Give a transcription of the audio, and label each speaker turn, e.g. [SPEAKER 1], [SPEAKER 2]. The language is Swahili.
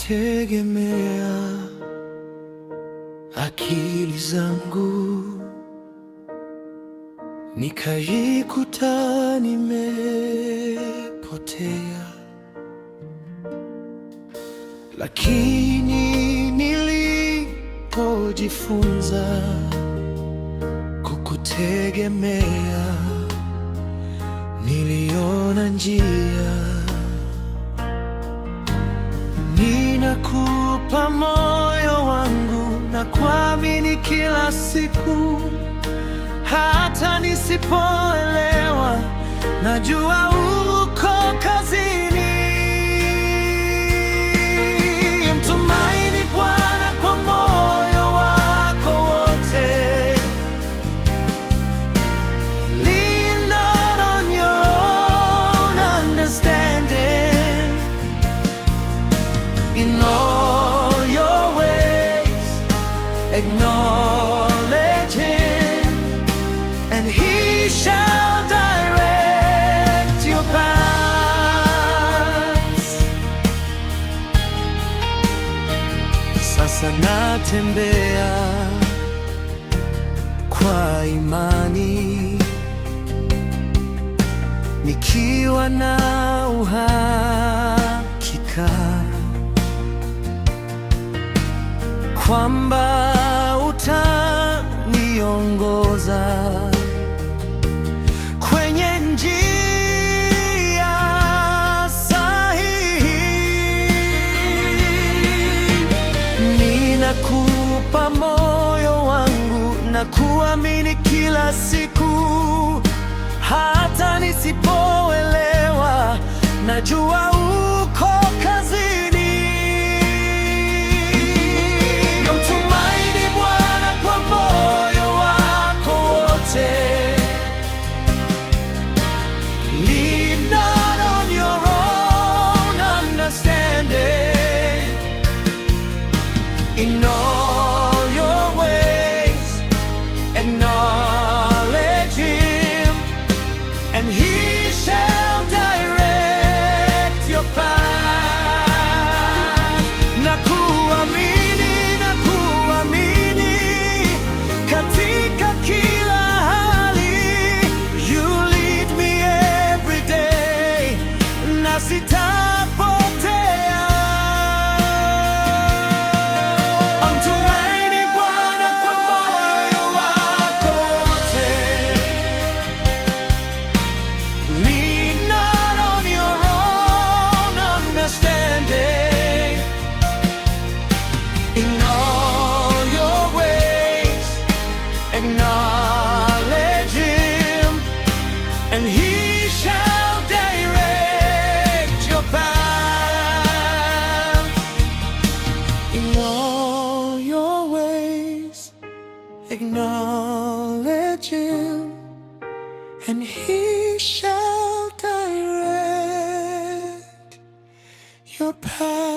[SPEAKER 1] nilitegemea akili zangu, nikajikuta nimepotea. Lakini nilipojifunza kukutegemea, niliona njia. Ninakupa moyo wangu na kuamini kila siku, hata nisipoelewa, najua uko kazini. Mtumaini Bwana kwa moyo wako wote. Lean not on your own understanding. In all your ways, acknowledge Him, and He shall direct your paths. Sasa natembea kwa imani, nikiwa na uhakika kwamba utaniongoza kwenye njia sahihi. Ninakupa moyo wangu na kuamini kila siku, hata nisipoelewa, najua uko kazini. Mtumaini Bwana kwa moyo wako wote. Lean not on your own understanding. In all your ways, acknowledge Him, and He shall direct your path. Nakuamini katika kila hali. You lead me every day, na sitapotea. Mtumaini Bwana kwa moyo wako wote. Lean not on your own understanding. In all your ways, acknowledge Him, and He shall direct your path. In all your ways, acknowledge Him, and He shall direct your path.